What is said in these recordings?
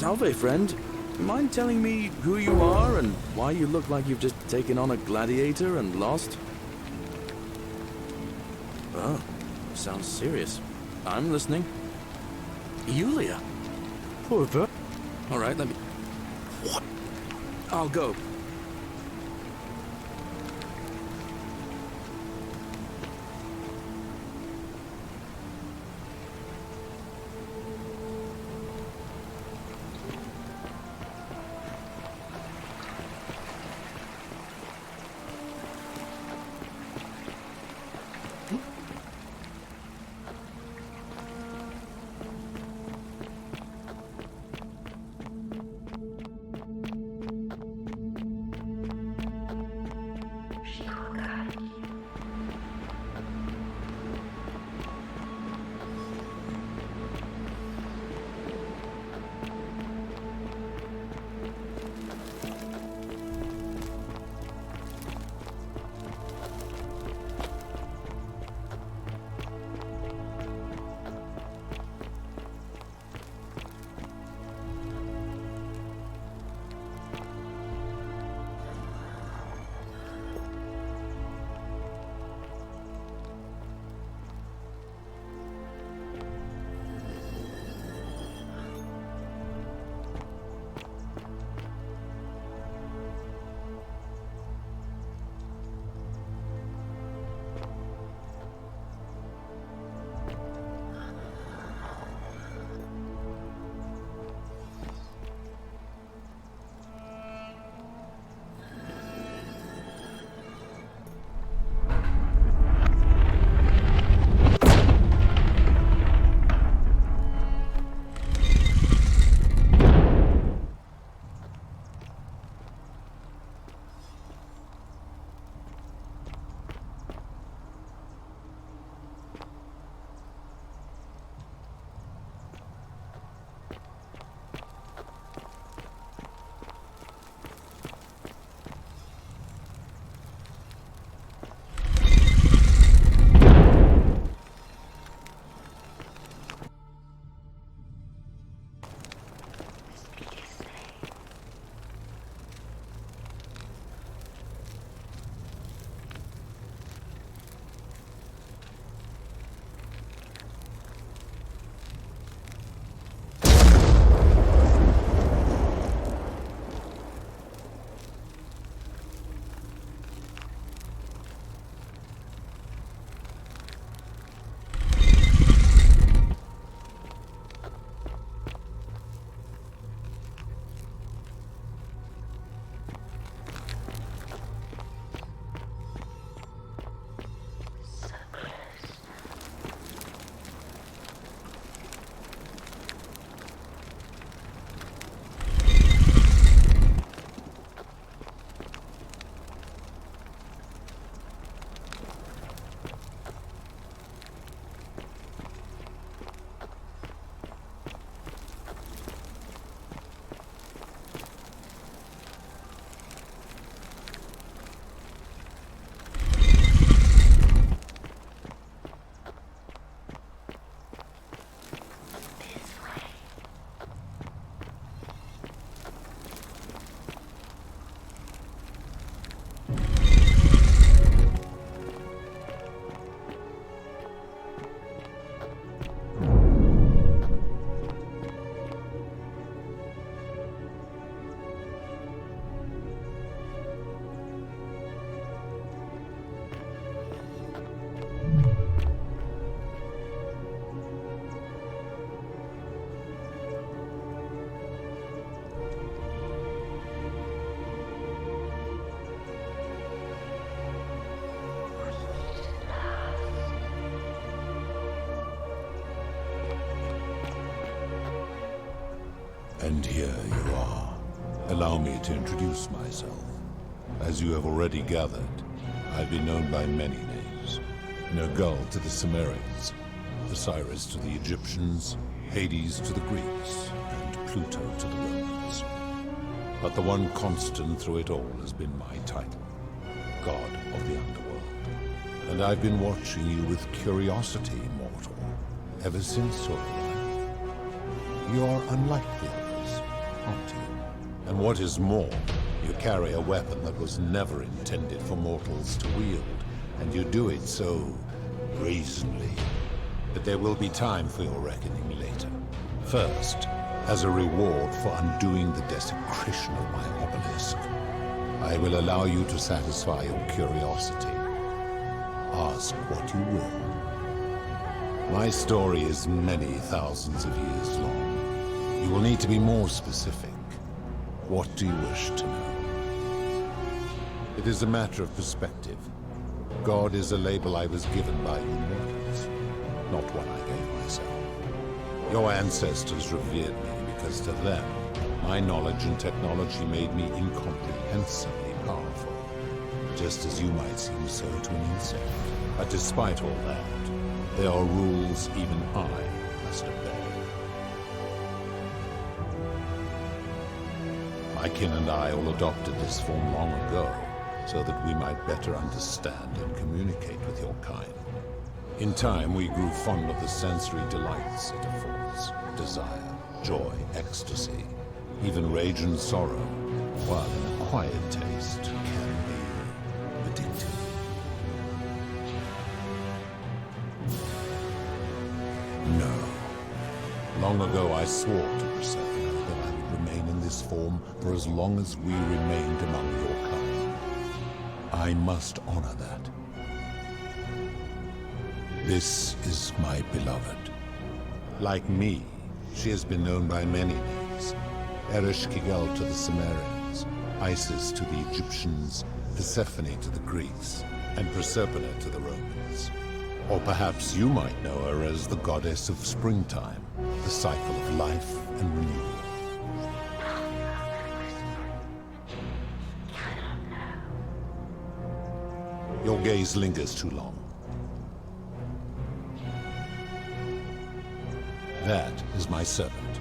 Salve, friend. Mind telling me who you are and why you look like you've just taken on a gladiator and lost? Oh, sounds serious. I'm listening. Yulia? Poor Ver. All right, let me... What? I'll go. And here you are. Allow me to introduce myself. As you have already gathered, I've been known by many names. Nergal to the Sumerians, Osiris to the Egyptians, Hades to the Greeks, and Pluto to the Romans. But the one constant through it all has been my title, God of the Underworld. And I've been watching you with curiosity, mortal, ever since your arrival. You are unlike the others. aren't you? And what is more, you carry a weapon that was never intended for mortals to wield, and you do it so brazenly. But there will be time for your reckoning later. First, as a reward for undoing the desecration of my obelisk, I will allow you to satisfy your curiosity. Ask what you will. My story is many thousands of years long. You will need to be more specific. What do you wish to know? It is a matter of perspective. God is a label I was given by you mortals, not one I gave myself. Your ancestors revered me because to them, my knowledge and technology made me incomprehensibly powerful, just as you might seem so to an insect. But despite all that, there are rules even I must obey. My kin and I all adopted this form long ago, so that we might better understand and communicate with your kind. In time, we grew fond of the sensory delights it affords: desire, joy, ecstasy, even rage and sorrow, while an acquired taste can be addictive. No. Long ago I swore to Persephone that I would remain in this form for as long as we remained among your kind. I must honor that. This is my beloved. Like me, she has been known by many names. Ereshkigal to the Sumerians, Isis to the Egyptians, Persephone to the Greeks, and Proserpina to the Romans. Or perhaps you might know her as the goddess of springtime, the cycle of life and renewal. Your gaze lingers too long. That is my servant.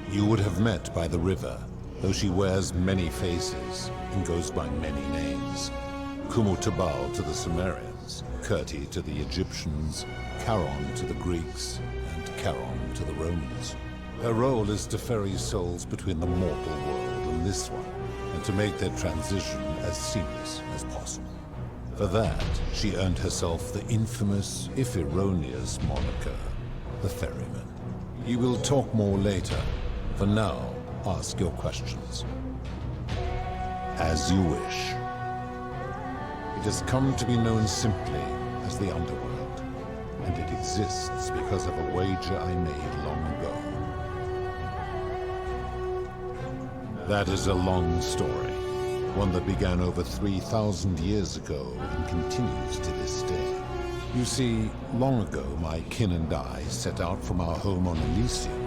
You would have met by the river, though she wears many faces and goes by many names. Kumutabal to the Sumerians, Kirti to the Egyptians, Charon to the Greeks, and Charon to the Romans. Her role is to ferry souls between the mortal world and this one, and to make their transition as seamless as possible. For that, she earned herself the infamous, if erroneous, moniker, the Ferryman. You will talk more later. For now, ask your questions. As you wish. It has come to be known simply as the Underworld, and it exists because of a wager I made long ago. That is a long story, one that began over 3,000 years ago and continues to this day. You see, long ago my kin and I set out from our home on Elysium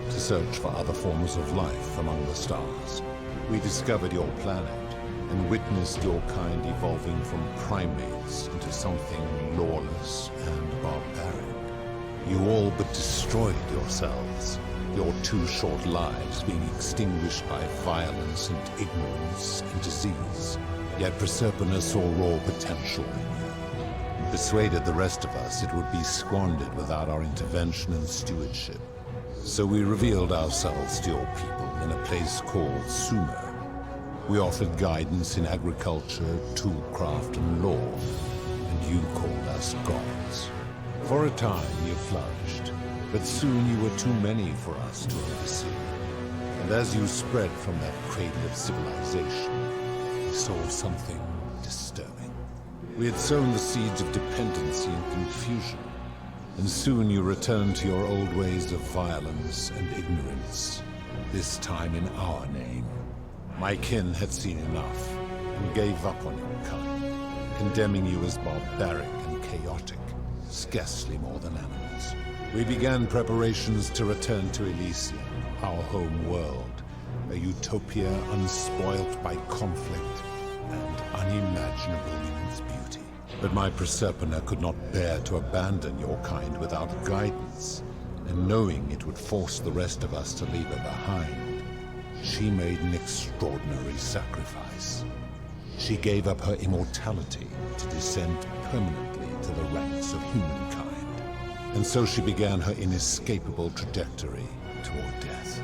to search for other forms of life among the stars. We discovered your planet and witnessed your kind evolving from primates into something lawless and barbaric. You all but destroyed yourselves, your 2 short lives being extinguished by violence and ignorance and disease. Yet Proserpina saw raw potential in you, and persuaded the rest of us it would be squandered without our intervention and stewardship. So we revealed ourselves to your people in a place called Sumer. We offered guidance in agriculture, toolcraft, and law, and you called us gods. For a time you flourished, but soon you were too many for us to oversee. And as you spread from that cradle of civilization, we saw something disturbing. We had sown the seeds of dependency and confusion, and soon you returned to your old ways of violence and ignorance, this time in our name. My kin had seen enough, and gave up on your kind, condemning you as barbaric and chaotic, scarcely more than animals. We began preparations to return to Elysium, our home world, a utopia unspoilt by conflict and unimaginable in its beauty. But my Proserpina could not bear to abandon your kind without guidance, and knowing it would force the rest of us to leave her behind, she made an extraordinary sacrifice. She gave up her immortality to descend permanently to the ranks of humankind. And so she began her inescapable trajectory toward death.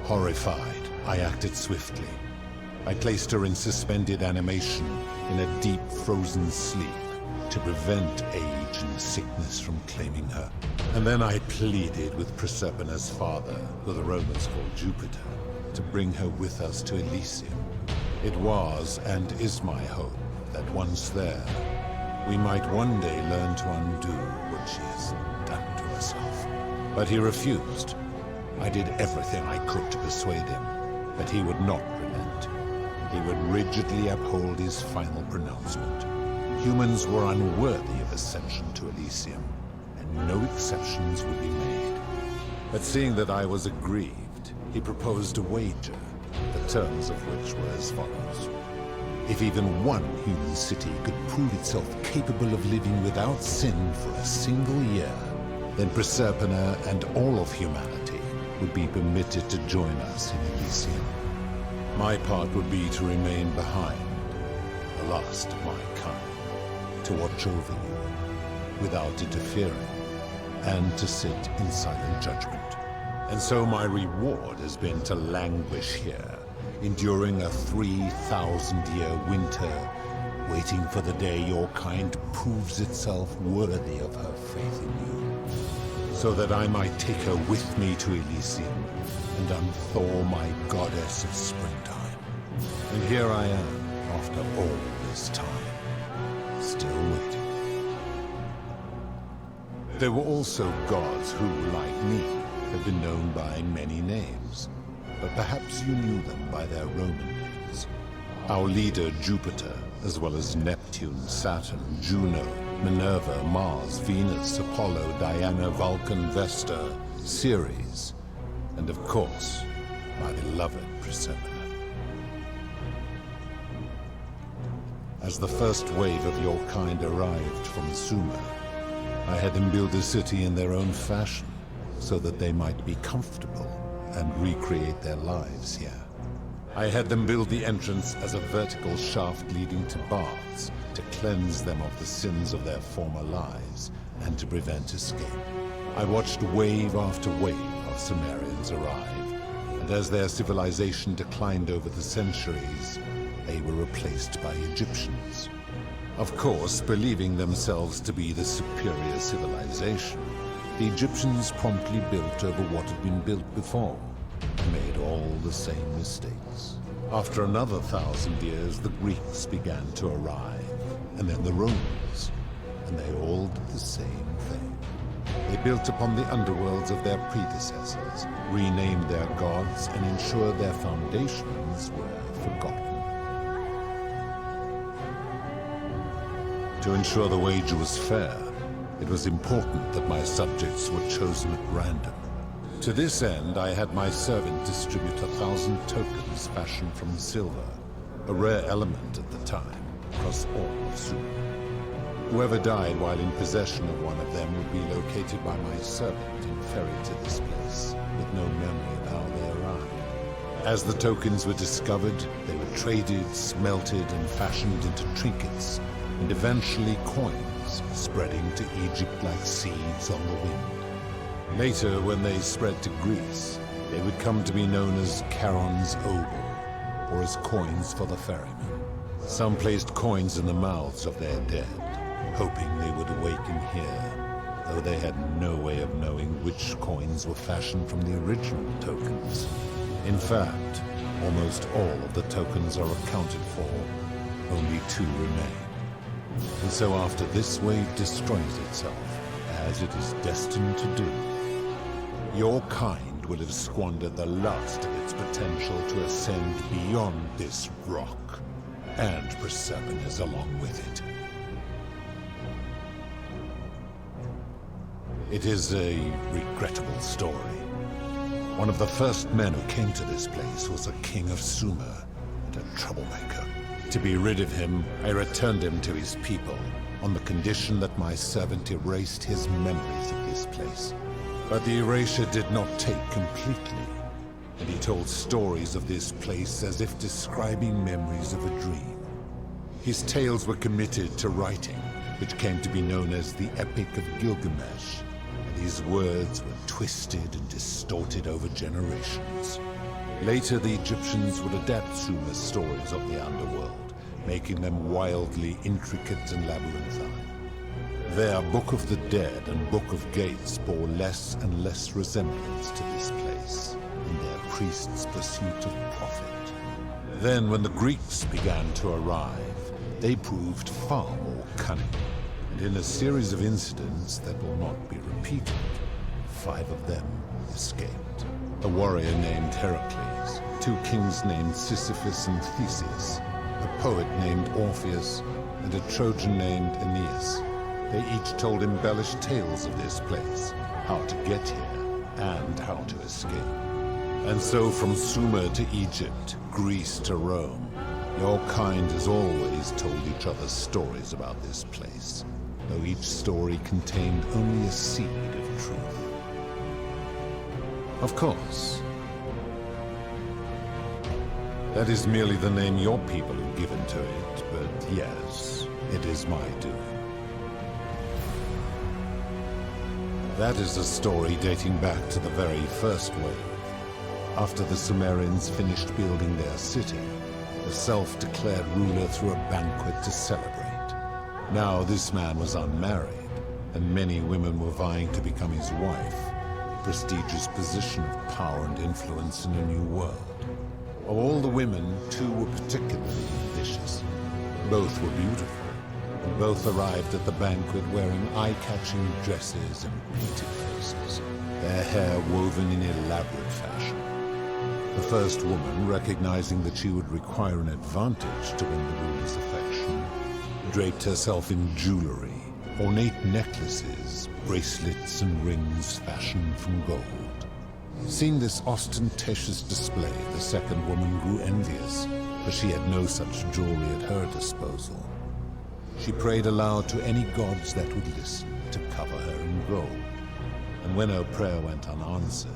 Horrified, I acted swiftly. I placed her in suspended animation, in a deep frozen sleep, to prevent age and sickness from claiming her. And then I pleaded with Proserpina's father, who the Romans called Jupiter, to bring her with us to Elysium. It was and is my hope that once there, we might one day learn to undo what she has done to herself. But he refused. I did everything I could to persuade him, but he would not relent. He would rigidly uphold his final pronouncement. Humans were unworthy of ascension to Elysium, and no exceptions would be made. But seeing that I was aggrieved, he proposed a wager, the terms of which were as follows. If even one human city could prove itself capable of living without sin for a single year, then Proserpina and all of humanity would be permitted to join us in Elysium. My part would be to remain behind, the last of my kind, to watch over you without interfering, and to sit in silent judgment. And so my reward has been to languish here, enduring a 3,000-year winter, waiting for the day your kind proves itself worthy of her faith in you, so that I might take her with me to Elysium and unthaw my goddess of springtime. And here I am, after all this time, still waiting. There were also gods who, like me, have been known by many names, but perhaps you knew them by their Roman names. Our leader, Jupiter, as well as Neptune, Saturn, Juno, Minerva, Mars, Venus, Apollo, Diana, Vulcan, Vesta, Ceres, and of course, my beloved Proserpina. As the first wave of your kind arrived from Sumer, I had them build a city in their own fashion, so that they might be comfortable and recreate their lives here. I had them build the entrance as a vertical shaft leading to baths, to cleanse them of the sins of their former lives, and to prevent escape. I watched wave after wave of Sumerians arrive, and as their civilization declined over the centuries, they were replaced by Egyptians. Of course, believing themselves to be the superior civilization, the Egyptians promptly built over what had been built before, and made all the same mistakes. After another 1,000 years, the Greeks began to arrive, and then the Romans, and they all did the same thing. They built upon the underworlds of their predecessors, renamed their gods, and ensured their foundations were forgotten. To ensure the wager was fair, it was important that my subjects were chosen at random. To this end, I had my servant distribute 1,000 tokens fashioned from silver, a rare element at the time, across all of Sumer. Whoever died while in possession of one of them would be located by my servant and ferried to this place, with no memory of how they arrived. As the tokens were discovered, they were traded, smelted, and fashioned into trinkets, and eventually coins, spreading to Egypt like seeds on the wind. Later, when they spread to Greece, they would come to be known as Charon's obol, or as coins for the ferrymen. Some placed coins in the mouths of their dead, hoping they would awaken here, though they had no way of knowing which coins were fashioned from the original tokens. In fact, almost all of the tokens are accounted for, only 2 remain. And so after this wave destroys itself, as it is destined to do, your kind will have squandered the last of its potential to ascend beyond this rock, and Proserpina's along with it. It is a regrettable story. One of the first men who came to this place was a king of Sumer, and a troublemaker. To be rid of him, I returned him to his people, on the condition that my servant erased his memories of this place. But the erasure did not take completely, and he told stories of this place as if describing memories of a dream. His tales were committed to writing, which came to be known as the Epic of Gilgamesh, and his words were twisted and distorted over generations. Later, the Egyptians would adapt Sumer's stories of the underworld, making them wildly intricate and labyrinthine. Their Book of the Dead and Book of Gates bore less and less resemblance to this place in their priests' pursuit of profit. Then, when the Greeks began to arrive, they proved far more cunning. And in a series of incidents that will not be repeated, 5 of them escaped. A warrior named Heracles, 2 kings named Sisyphus and Theseus, a poet named Orpheus, and a Trojan named Aeneas. They each told embellished tales of this place, how to get here, and how to escape. And so from Sumer to Egypt, Greece to Rome, your kind has always told each other stories about this place, though each story contained only a seed of truth. Of course, that is merely the name your people have given to it, but yes, it is my doing. That is a story dating back to the very first wave. After the Sumerians finished building their city, the self-declared ruler threw a banquet to celebrate. Now this man was unmarried, and many women were vying to become his wife, a prestigious position of power and influence in a new world. Of all the women, 2 were particularly ambitious. Both were beautiful, and both arrived at the banquet wearing eye-catching dresses and painted faces, their hair woven in elaborate fashion. The first woman, recognizing that she would require an advantage to win the ruler's affection, draped herself in jewelry, ornate necklaces, bracelets, and rings fashioned from gold. Seeing this ostentatious display, the second woman grew envious, for she had no such jewelry at her disposal. She prayed aloud to any gods that would listen to cover her in gold, and when her prayer went unanswered,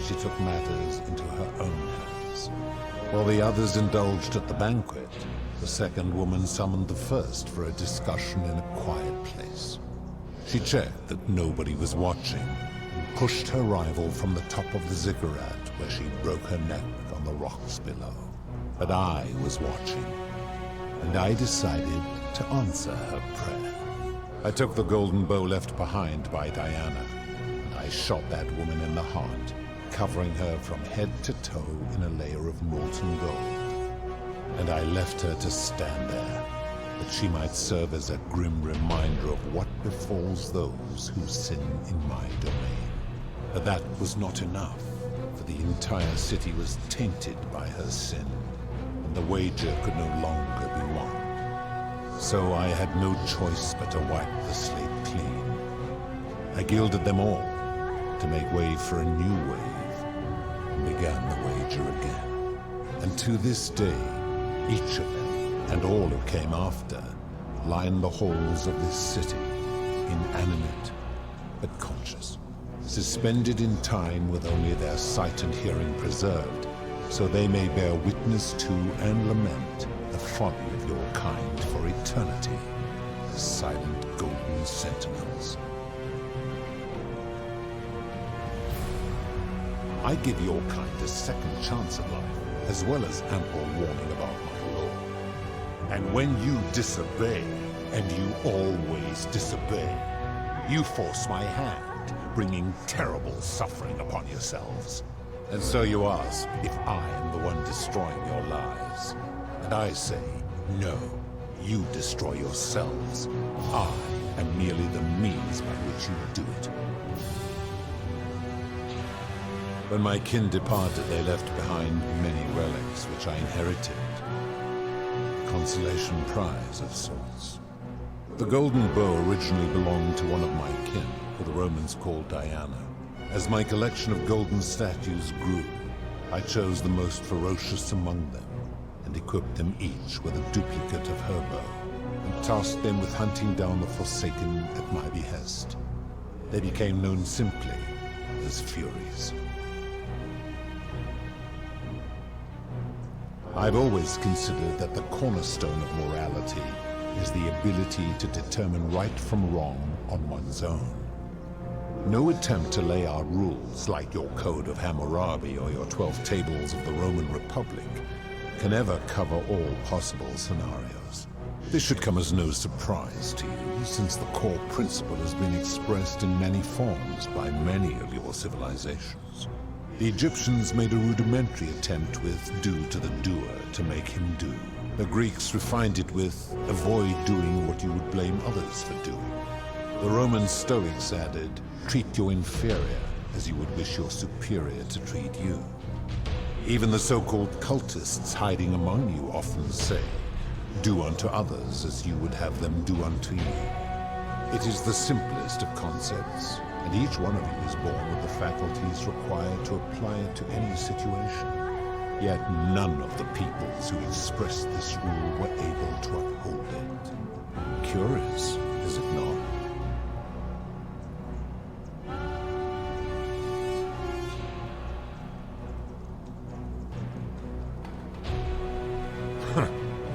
she took matters into her own hands. While the others indulged at the banquet, the second woman summoned the first for a discussion in a quiet place. She checked that nobody was watching, and pushed her rival from the top of the ziggurat, where she broke her neck on the rocks below. But I was watching, and I decided to answer her prayer. I took the golden bow left behind by Diana, and I shot that woman in the heart, covering her from head to toe in a layer of molten gold. And I left her to stand there, that she might serve as a grim reminder of what befalls those who sin in my domain. But that was not enough, for the entire city was tainted by her sin, and the wager could no longer be won. So I had no choice but to wipe the slate clean. I gilded them all to make way for a new wave, and began the wager again. And to this day, each of them, and all who came after, line the halls of this city, inanimate but conscious, suspended in time with only their sight and hearing preserved, so they may bear witness to and lament the folly of your kind for eternity, the silent golden sentinels. I give your kind a second chance at life, as well as ample warning about my law. And when you disobey, and you always disobey, you force my hand, bringing terrible suffering upon yourselves. And so you ask if I am the one destroying your lives. And I say, no, you destroy yourselves. I am merely the means by which you do it. When my kin departed, they left behind many relics which I inherited. A consolation prize of sorts. The golden bow originally belonged to one of my kin, who the Romans called Diana. As my collection of golden statues grew, I chose the most ferocious among them, and equipped them each with a duplicate of her bow, and tasked them with hunting down the Forsaken at my behest. They became known simply as Furies. I've always considered that the cornerstone of morality is the ability to determine right from wrong on one's own. No attempt to lay out rules like your Code of Hammurabi or your 12 Tables of the Roman Republic can ever cover all possible scenarios. This should come as no surprise to you, since the core principle has been expressed in many forms by many of your civilizations. The Egyptians made a rudimentary attempt with do to the doer to make him do. The Greeks refined it with avoid doing what you would blame others for doing. The Roman Stoics added, treat your inferior as you would wish your superior to treat you. Even the so-called cultists hiding among you often say, do unto others as you would have them do unto you. It is the simplest of concepts, and each one of you is born with the faculties required to apply it to any situation. Yet none of the peoples who expressed this rule were able to uphold it. Curious, is it not?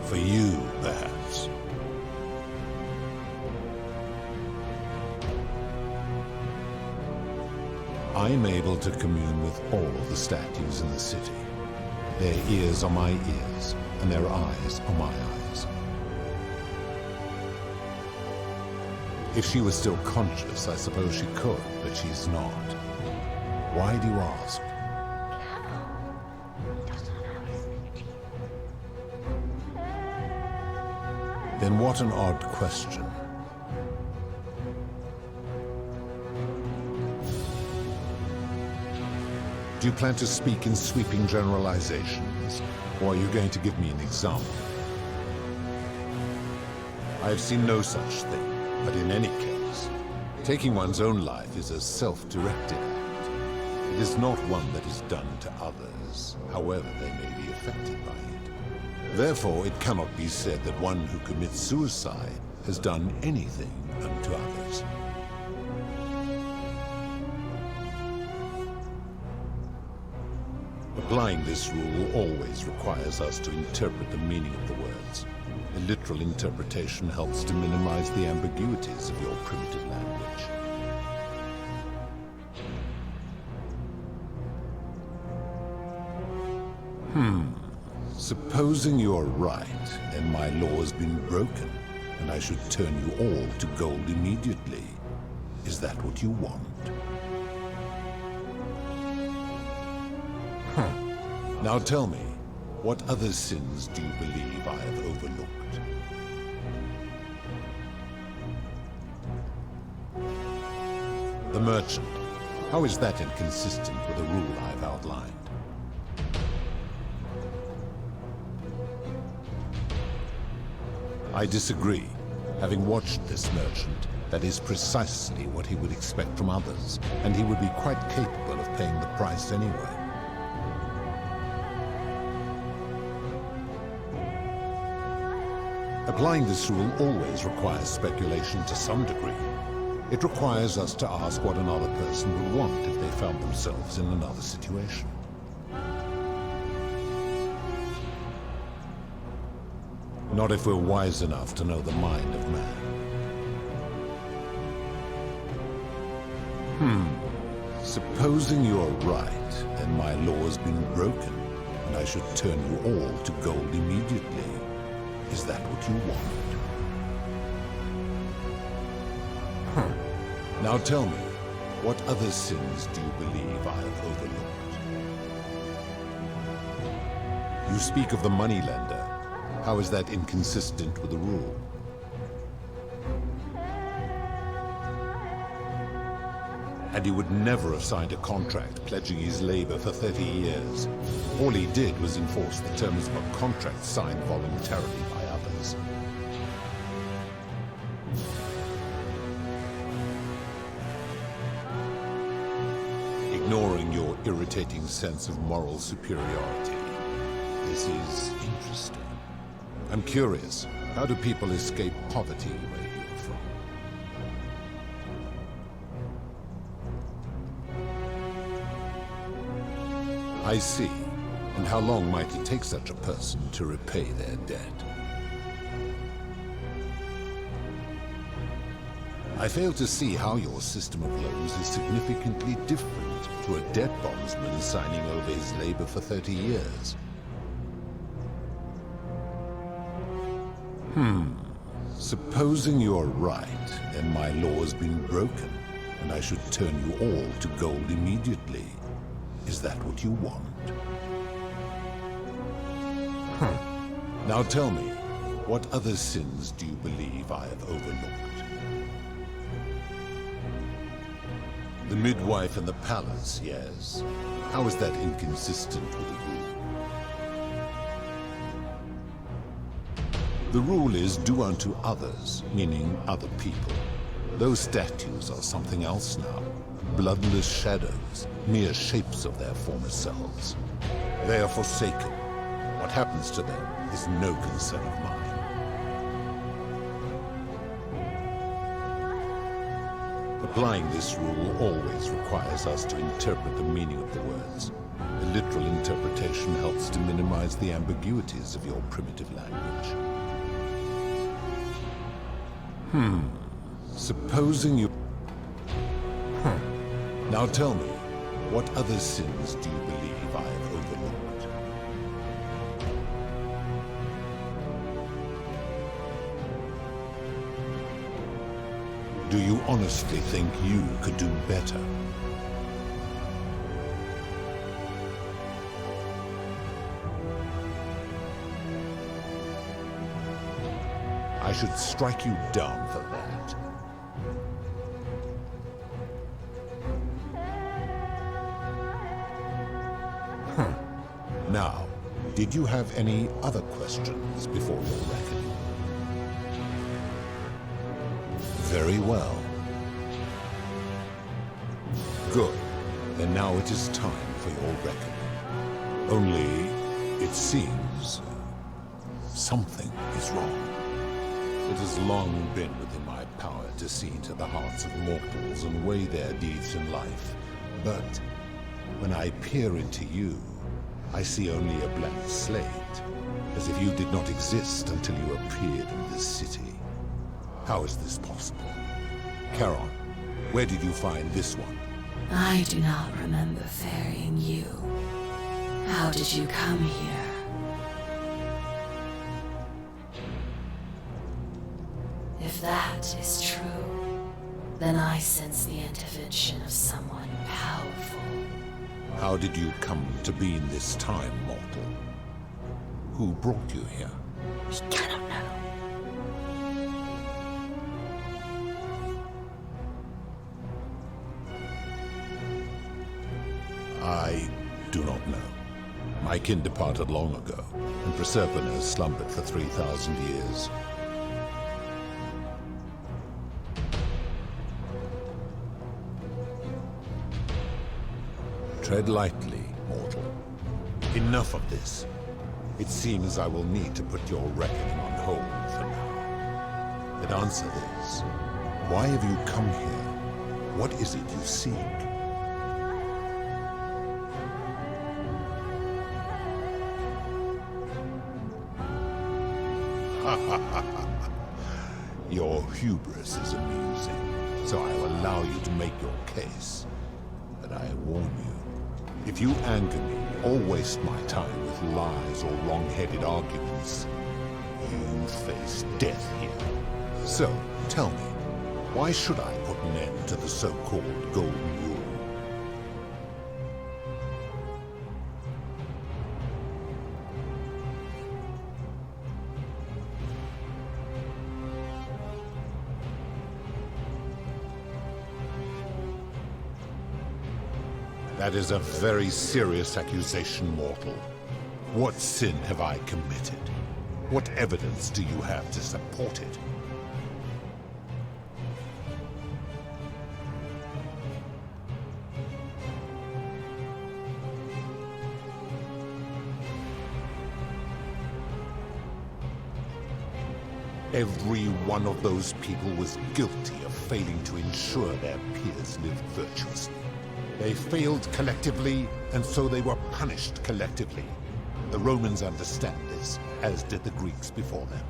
For you, perhaps. I am able to commune with all of the statues in the city. Their ears are my ears, and their eyes are my eyes. If she was still conscious, I suppose she could, but she's not. Why do you ask? Then what an odd question. Do you plan to speak in sweeping generalizations, or are you going to give me an example? I have seen no such thing, but in any case, taking one's own life is a self-directed act. It is not one that is done to others, however they may be affected by it. Therefore, it cannot be said that one who commits suicide has done anything unto others. Applying this rule always requires us to interpret the meaning of the words. A literal interpretation helps to minimize the ambiguities of your primitive language. Supposing you're right, and my law has been broken, and I should turn you all to gold immediately. Is that what you want? Now tell me, what other sins do you believe I have overlooked? The merchant. How is that inconsistent with the rule I've outlined? I disagree. Having watched this merchant, that is precisely what he would expect from others, and he would be quite capable of paying the price anyway. Applying this rule always requires speculation to some degree. It requires us to ask what another person would want if they found themselves in another situation. Not if we're wise enough to know the mind of man. Supposing you're right, and my law has been broken, and I should turn you all to gold immediately. Is that what you want? Now tell me, what other sins do you believe I have overlooked? You speak of the moneylender. How is that inconsistent with the rule? And he would never have signed a contract pledging his labor for 30 years. All he did was enforce the terms of a contract signed voluntarily by others. Ignoring your irritating sense of moral superiority, this is interesting. I'm curious, how do people escape poverty where you're from? I see. And how long might it take such a person to repay their debt? I fail to see how your system of loans is significantly different to a debt bondsman signing over his labor for 30 years. Supposing you're right, then my law has been broken, and I should turn you all to gold immediately. Is that what you want? Now tell me, what other sins do you believe I have overlooked? The midwife and the palace, yes. How is that inconsistent with the rule? The rule is do unto others, meaning other people. Those statues are something else now. Bloodless shadows, mere shapes of their former selves. They are forsaken. What happens to them is no concern of mine. Applying this rule always requires us to interpret the meaning of the words. A literal interpretation helps to minimize the ambiguities of your primitive language. Supposing you... Now tell me, what other sins do you believe I have overlooked? Do you honestly think you could do better? I should strike you down for that. Now, did you have any other questions before your reckoning? Very well. Good. Then now it is time for your reckoning. Only, it seems, something is wrong. It has long been within my power to see into the hearts of mortals and weigh their deeds in life. But when I peer into you, I see only a blank slate, as if you did not exist until you appeared in this city. How is this possible? Charon, where did you find this one? I do not remember ferrying you. How did you come here? If that is true, then I sense the intervention of someone powerful. How did you come to be in this time, mortal? Who brought you here? We cannot know. I do not know. My kin departed long ago, and Proserpina slumbered for 3,000 years. Tread lightly, mortal. Enough of this. It seems I will need to put your reckoning on hold for now. But answer this. Why have you come here? What is it you seek? Your hubris is amusing, so I will allow you to make your case. But I warn you, if you anger me or waste my time with lies or wrong-headed arguments, you face death here. So, tell me, why should I put an end to the so-called Golden Rule? That is a very serious accusation, mortal. What sin have I committed? What evidence do you have to support it? Every one of those people was guilty of failing to ensure their peers lived virtuously. They failed collectively, and so they were punished collectively. The Romans understand this, as did the Greeks before them.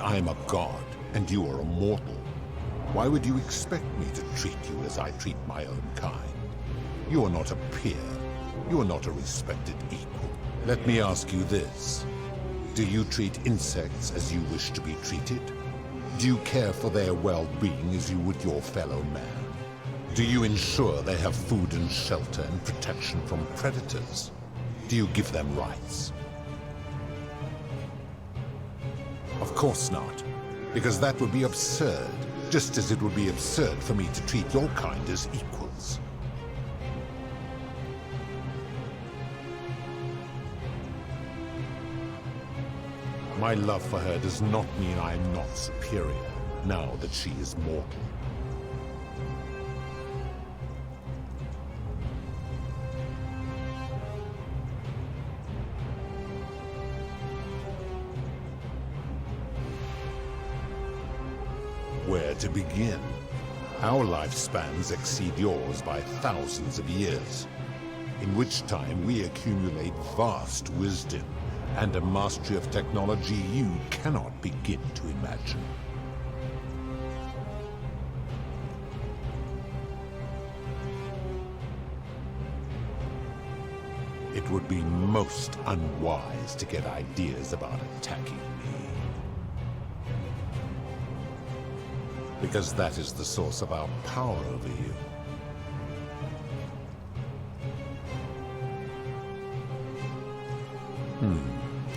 I am a god, and you are a mortal. Why would you expect me to treat you as I treat my own kind? You are not a peer. You are not a respected equal. Let me ask you this. Do you treat insects as you wish to be treated? Do you care for their well-being as you would your fellow man? Do you ensure they have food and shelter and protection from predators? Do you give them rights? Of course not, because that would be absurd, just as it would be absurd for me to treat your kind as equals. My love for her does not mean I am not superior, now that she is mortal. Where to begin? Our lifespans exceed yours by thousands of years, in which time we accumulate vast wisdom and a mastery of technology you cannot begin to imagine. It would be most unwise to get ideas about attacking me, because that is the source of our power over you.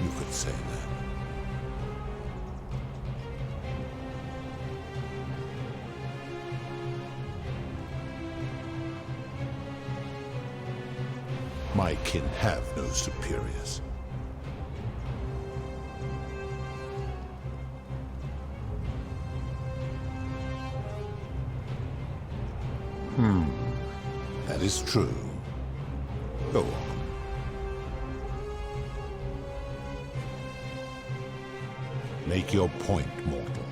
You could say that. My kin have no superiors. That is true. Go on. Make your point, mortal.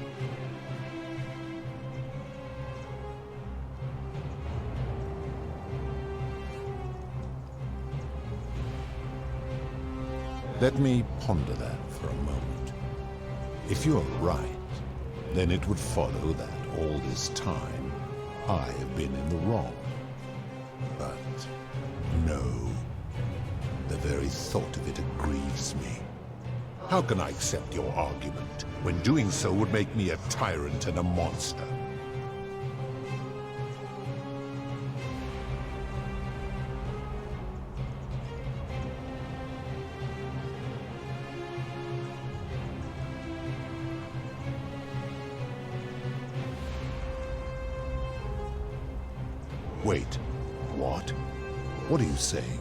Let me ponder that for a moment. If you are right, then it would follow that all this time I have been in the wrong. But no, the very thought of it grieves me. How can I accept your argument when doing so would make me a tyrant and a monster? Wait, what? What are you saying?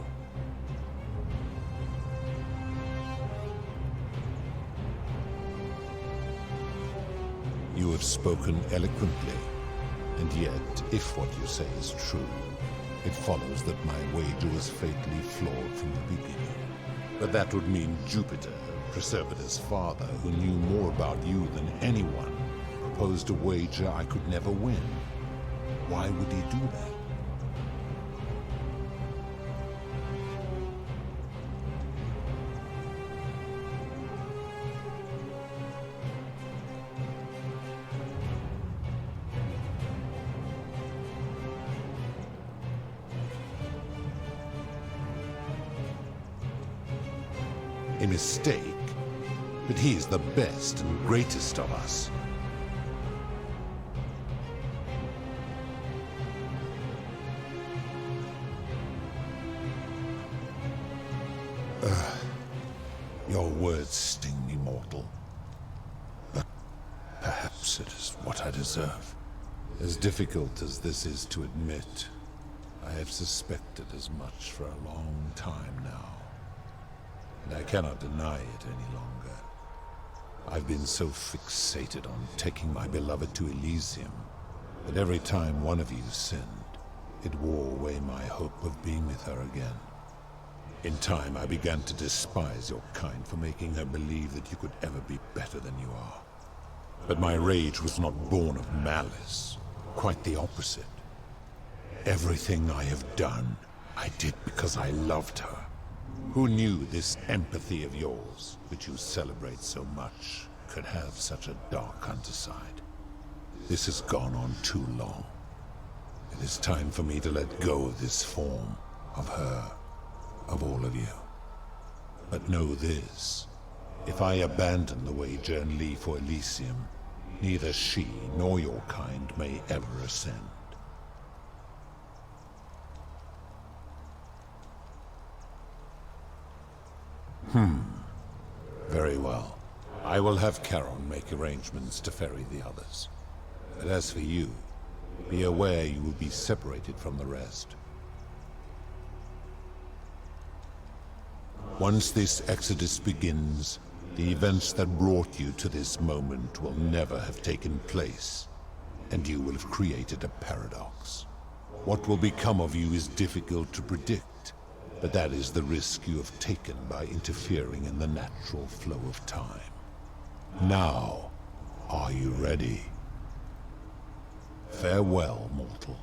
You have spoken eloquently, and yet, if what you say is true, it follows that my wager was fatally flawed from the beginning. But that would mean Jupiter, Preservator's father, who knew more about you than anyone, proposed a wager I could never win. Why would he do that? A mistake, but he is the best and greatest of us. Your words sting me, mortal. But perhaps it is what I deserve. As difficult as this is to admit, I have suspected as much for a long time now. And I cannot deny it any longer. I've been so fixated on taking my beloved to Elysium that every time one of you sinned, it wore away my hope of being with her again. In time, I began to despise your kind for making her believe that you could ever be better than you are. But my rage was not born of malice, quite the opposite. Everything I have done, I did because I loved her. Who knew this empathy of yours, which you celebrate so much, could have such a dark underside. This has gone on too long. It is time for me to let go of this form, of her, of all of you. But know this. If I abandon the way Jern Lee for Elysium, neither she nor your kind may ever ascend. Very well. I will have Charon make arrangements to ferry the others. But as for you, be aware you will be separated from the rest. Once this exodus begins, the events that brought you to this moment will never have taken place, and you will have created a paradox. What will become of you is difficult to predict, but that is the risk you have taken by interfering in the natural flow of time. Now, are you ready? Farewell, mortal.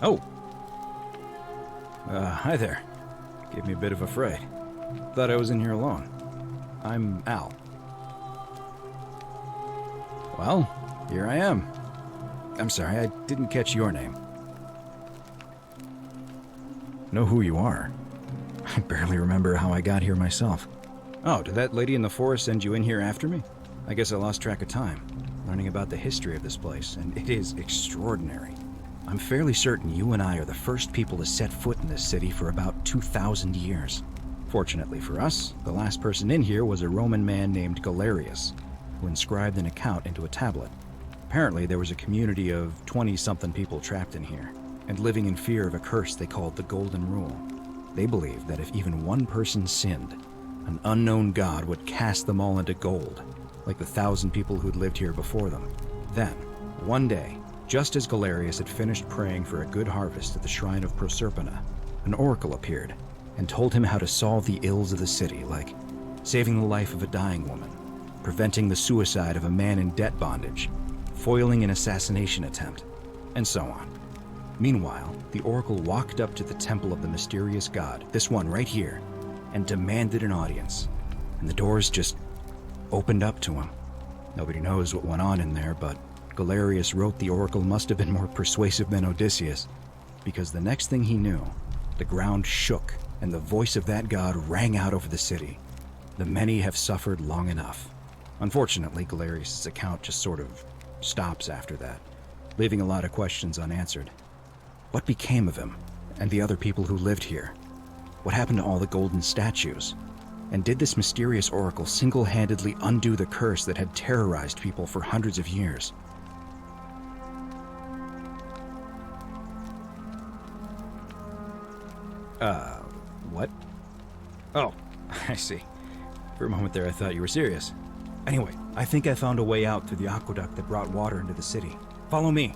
Oh. Hi there. Gave me a bit of a fright. Thought I was in here alone. I'm Al. Well, here I am. I'm sorry, I didn't catch your name. Know who you are. I barely remember how I got here myself. Oh, did that lady in the forest send you in here after me? I guess I lost track of time, learning about the history of this place, and it is extraordinary. I'm fairly certain you and I are the first people to set foot in this city for about 2,000 years. Fortunately for us, the last person in here was a Roman man named Galerius, who inscribed an account into a tablet. Apparently, there was a community of 20-something people trapped in here, and living in fear of a curse they called the Golden Rule. They believed that if even one person sinned, an unknown god would cast them all into gold, like the 1,000 people who'd lived here before them. Then, one day, just as Galerius had finished praying for a good harvest at the shrine of Proserpina, an oracle appeared and told him how to solve the ills of the city, like saving the life of a dying woman, preventing the suicide of a man in debt bondage, foiling an assassination attempt, and so on. Meanwhile, the oracle walked up to the temple of the mysterious god, this one right here, and demanded an audience, and the doors just opened up to him. Nobody knows what went on in there, but Galerius wrote the oracle must have been more persuasive than Odysseus, because the next thing he knew, the ground shook and the voice of that god rang out over the city. The many have suffered long enough. Unfortunately, Galerius' account just sort of stops after that, leaving a lot of questions unanswered. What became of him and the other people who lived here? What happened to all the golden statues? And did this mysterious oracle single-handedly undo the curse that had terrorized people for hundreds of years? What? Oh, I see. For a moment there, I thought you were serious. Anyway, I think I found a way out through the aqueduct that brought water into the city. Follow me.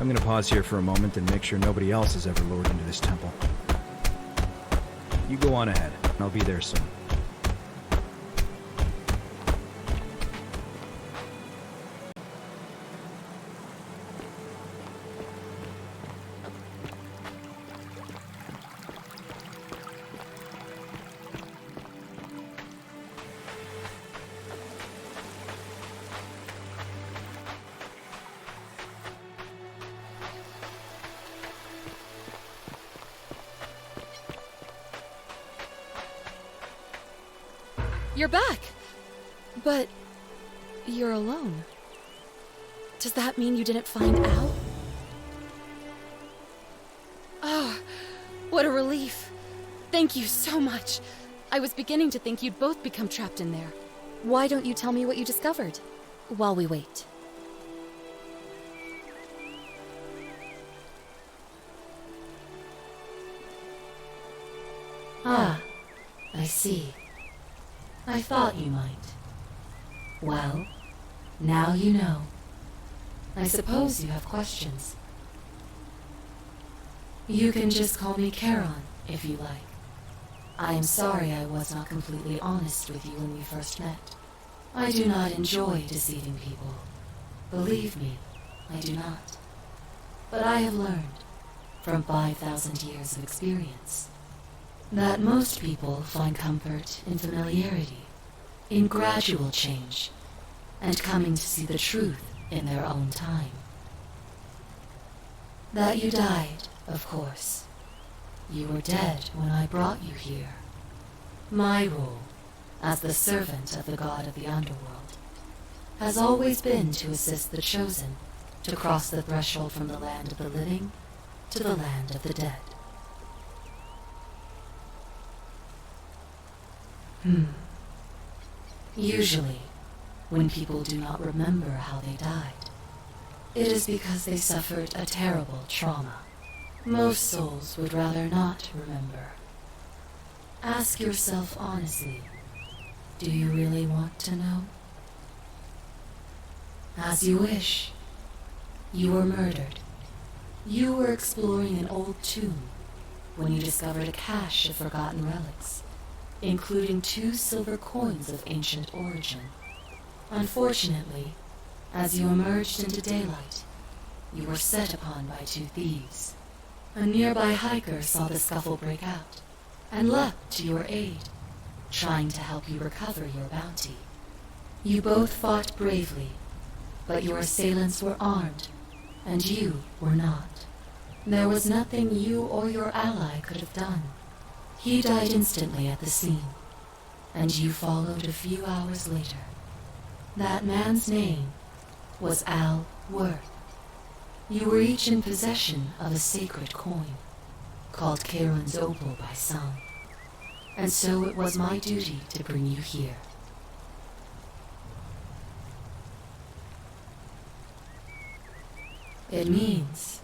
I'm gonna pause here for a moment and make sure nobody else has ever lured into this temple. You go on ahead. I'll be there soon. You're back! But you're alone. Does that mean you didn't find Al? Thank you so much. I was beginning to think you'd both become trapped in there. Why don't you tell me what you discovered while we wait? Ah, I see. I thought you might. Well, now you know. I suppose you have questions. You can just call me Charon, if you like. I am sorry I was not completely honest with you when we first met. I do not enjoy deceiving people. Believe me, I do not. But I have learned, from 5,000 years of experience, that most people find comfort in familiarity, in gradual change, and coming to see the truth in their own time. That you died, of course. You were dead when I brought you here. My role, as the servant of the god of the underworld, has always been to assist the chosen to cross the threshold from the land of the living to the land of the dead. Usually, when people do not remember how they died, it is because they suffered a terrible trauma. Most souls would rather not remember. Ask yourself honestly, do you really want to know? As you wish. You were murdered. You were exploring an old tomb when you discovered a cache of forgotten relics, including 2 silver coins of ancient origin. Unfortunately, as you emerged into daylight, you were set upon by 2 thieves. A nearby hiker saw the scuffle break out and leapt to your aid, trying to help you recover your bounty. You both fought bravely, but your assailants were armed, and you were not. There was nothing you or your ally could have done. He died instantly at the scene, and you followed a few hours later. That man's name was Al Worth. You were each in possession of a sacred coin, called Charon's Opal by some, and so it was my duty to bring you here. It means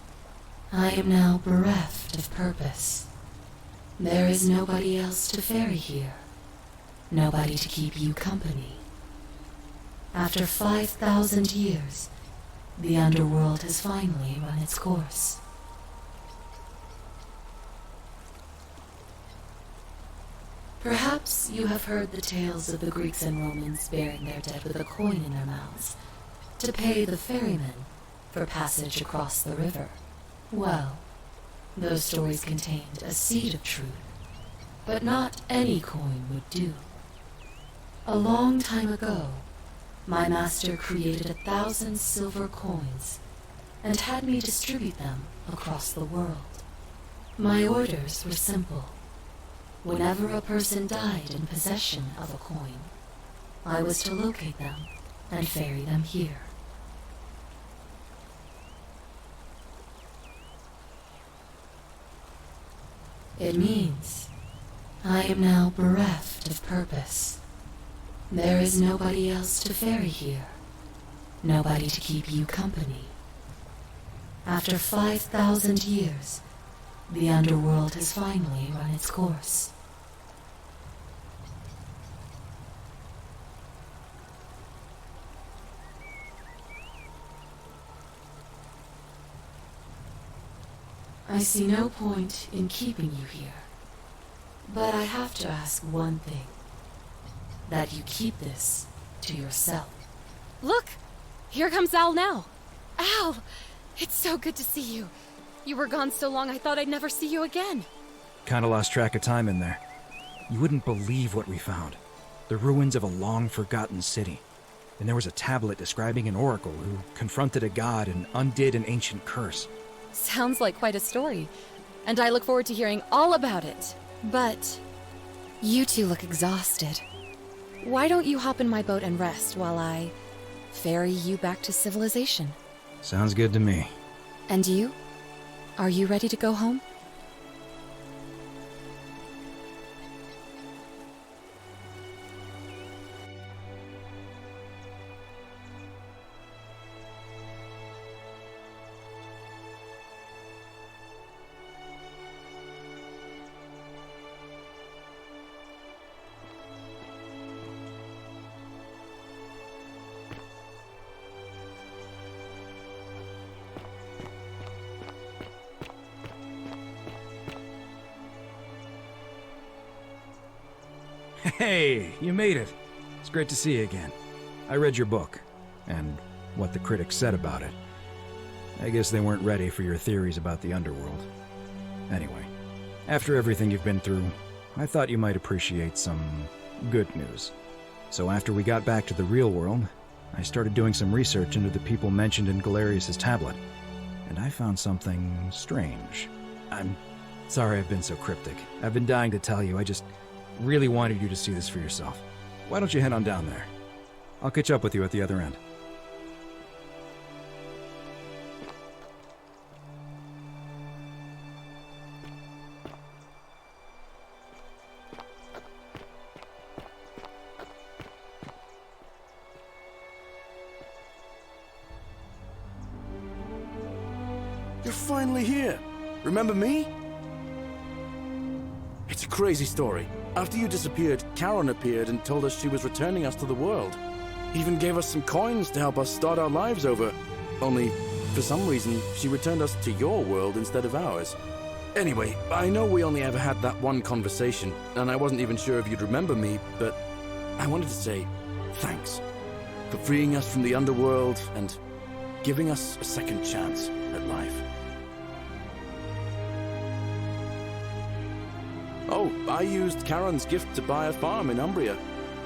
I am now bereft of purpose. There is nobody else to ferry here, nobody to keep you company. After 5,000 years, the underworld has finally run its course. Perhaps you have heard the tales of the Greeks and Romans burying their dead with a coin in their mouths to pay the ferryman for passage across the river. Well, those stories contained a seed of truth, but not any coin would do. A long time ago, my master created 1,000 silver coins and had me distribute them across the world. My orders were simple. Whenever a person died in possession of a coin, I was to locate them and ferry them here. It means I am now bereft of purpose. There is nobody else to ferry here, nobody to keep you company. After 5,000 years, the underworld has finally run its course. I see no point in keeping you here, but I have to ask one thing. That you keep this to yourself. Look! Here comes Al now. Al! It's so good to see you. You were gone so long I thought I'd never see you again. Kinda lost track of time in there. You wouldn't believe what we found. The ruins of a long-forgotten city. And there was a tablet describing an oracle who confronted a god and undid an ancient curse. Sounds like quite a story. And I look forward to hearing all about it. But you two look exhausted. Why don't you hop in my boat and rest while I ferry you back to civilization? Sounds good to me. And you? Are you ready to go home? Hey, you made it. It's great to see you again. I read your book, and what the critics said about it. I guess they weren't ready for your theories about the underworld. Anyway, after everything you've been through, I thought you might appreciate some good news. So after we got back to the real world, I started doing some research into the people mentioned in Galerius' tablet, and I found something strange. I'm sorry I've been so cryptic. I've been dying to tell you, I just really wanted you to see this for yourself. Why don't you head on down there? I'll catch up with you at the other end. You're finally here. Remember me? It's a crazy story. After you disappeared, Karen appeared and told us she was returning us to the world. Even gave us some coins to help us start our lives over. Only, for some reason, she returned us to your world instead of ours. Anyway, I know we only ever had that one conversation, and I wasn't even sure if you'd remember me, but I wanted to say thanks for freeing us from the underworld and giving us a second chance at life. Oh, I used Karen's gift to buy a farm in Umbria.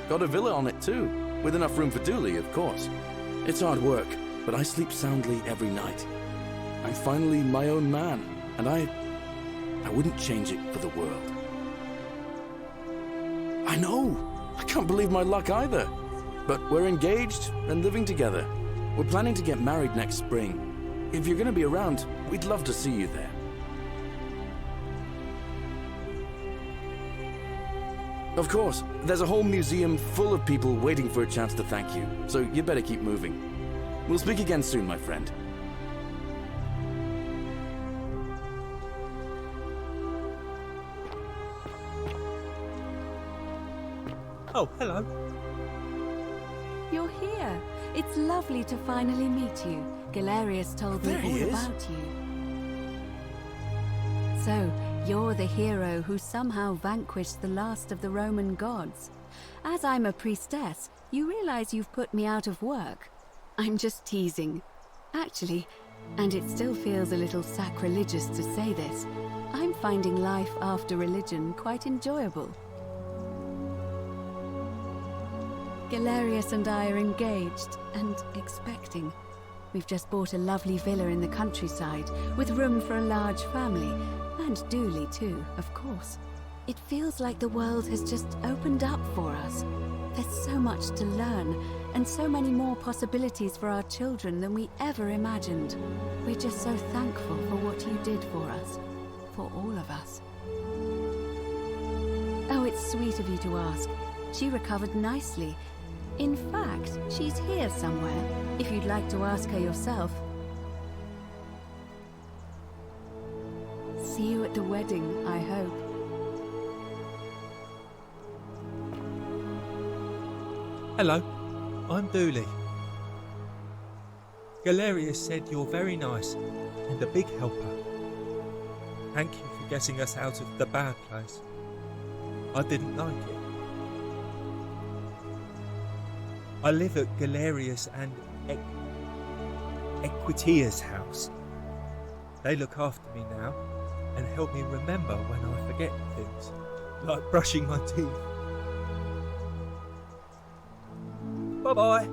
Got a villa on it too, with enough room for Dooley, of course. It's hard work, but I sleep soundly every night. I'm finally my own man, and I wouldn't change it for the world. I know! I can't believe my luck either. But we're engaged and living together. We're planning to get married next spring. If you're gonna be around, we'd love to see you there. Of course, there's a whole museum full of people waiting for a chance to thank you, so you better keep moving. We'll speak again soon, my friend. Oh, hello. You're here. It's lovely to finally meet you. Galerius told me There he all is. about you. So, you're the hero who somehow vanquished the last of the Roman gods. As I'm a priestess, you realize you've put me out of work. I'm just teasing. Actually, and it still feels a little sacrilegious to say this, I'm finding life after religion quite enjoyable. Galerius and I are engaged and expecting. We've just bought a lovely villa in the countryside with room for a large family, and Dooley too, of course. It feels like the world has just opened up for us. There's so much to learn, and so many more possibilities for our children than we ever imagined. We're just so thankful for what you did for us, for all of us. Oh, it's sweet of you to ask. She recovered nicely. In fact, she's here somewhere, if you'd like to ask her yourself. See you at the wedding, I hope. Hello, I'm Dooley. Galerius said you're very nice and a big helper. Thank you for getting us out of the bad place. I didn't like it. I live at Galerius and Equitia's house. They look after me now and help me remember when I forget things, like brushing my teeth. Bye-bye.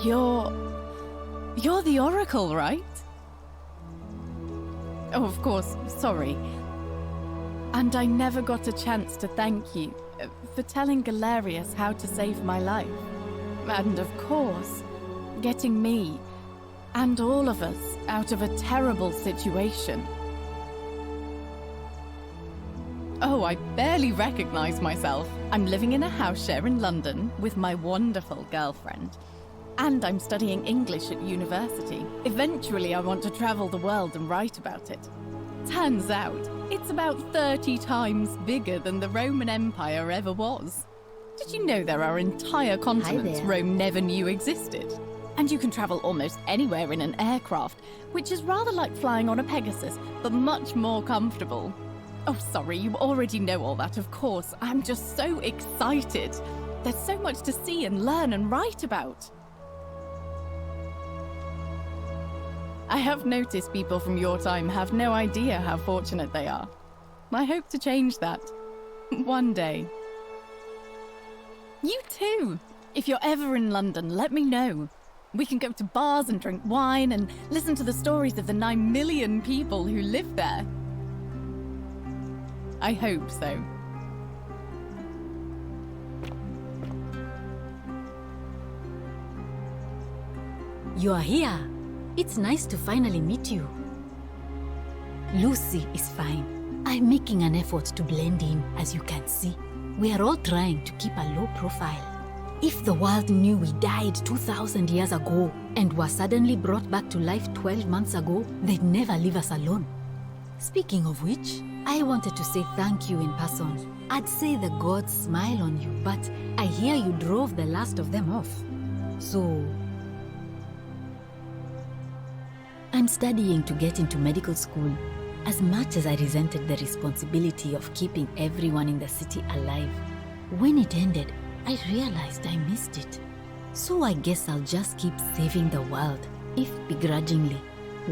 You're the Oracle, right? Oh, of course, sorry. And I never got a chance to thank you for telling Galerius how to save my life. And of course, getting me and all of us out of a terrible situation. Oh, I barely recognize myself. I'm living in a house share in London with my wonderful girlfriend. And I'm studying English at university. Eventually, I want to travel the world and write about it. Turns out, It's about 30 times bigger than the Roman Empire ever was. Did you know there are entire continents there. Rome never knew existed? And you can travel almost anywhere in an aircraft, which is rather like flying on a Pegasus, but much more comfortable. Oh, sorry, you already know all that, of course. I'm just so excited. There's so much to see and learn and write about. I have noticed people from your time have no idea how fortunate they are. I hope to change that. One day. You too! If you're ever in London, let me know. We can go to bars and drink wine and listen to the stories of the 9 million people who live there. I hope so. You are here. It's nice to finally meet you. Lucy is fine. I'm making an effort to blend in, as you can see. We are all trying to keep a low profile. If the world knew we died 2,000 years ago and were suddenly brought back to life 12 months ago, they'd never leave us alone. Speaking of which, I wanted to say thank you in person. I'd say the gods smile on you, but I hear you drove the last of them off. So... I'm studying to get into medical school. As much as I resented the responsibility of keeping everyone in the city alive, when it ended, I realized I missed it. So I guess I'll just keep saving the world, if begrudgingly,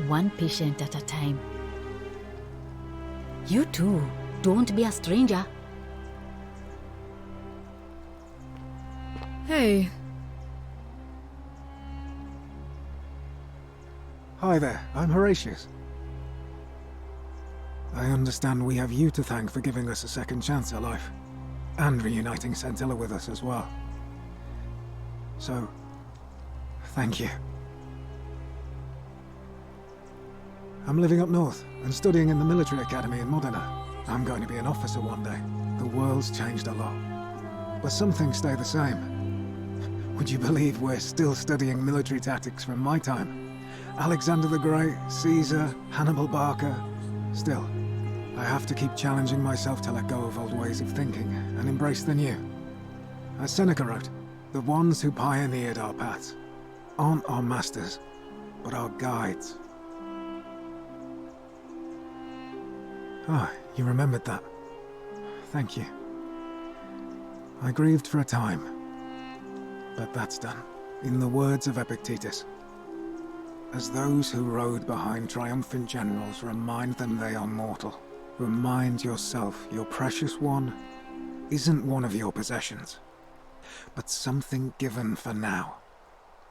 one patient at a time. You too, don't be a stranger. Hey. Hi there, I'm Horatius. I understand we have you to thank for giving us a second chance at life, and reuniting Centilla with us as well. So, thank you. I'm living up north and studying in the military academy in Modena. I'm going to be an officer one day. The world's changed a lot, but some things stay the same. Would you believe we're still studying military tactics from my time? Alexander the Great, Caesar, Hannibal Barca. Still, I have to keep challenging myself to let go of old ways of thinking and embrace the new. As Seneca wrote, the ones who pioneered our paths aren't our masters, but our guides. Ah, you remembered that. Thank you. I grieved for a time, but that's done. In the words of Epictetus, as those who rode behind triumphant generals remind them they are mortal, remind yourself your precious one isn't one of your possessions, but something given for now,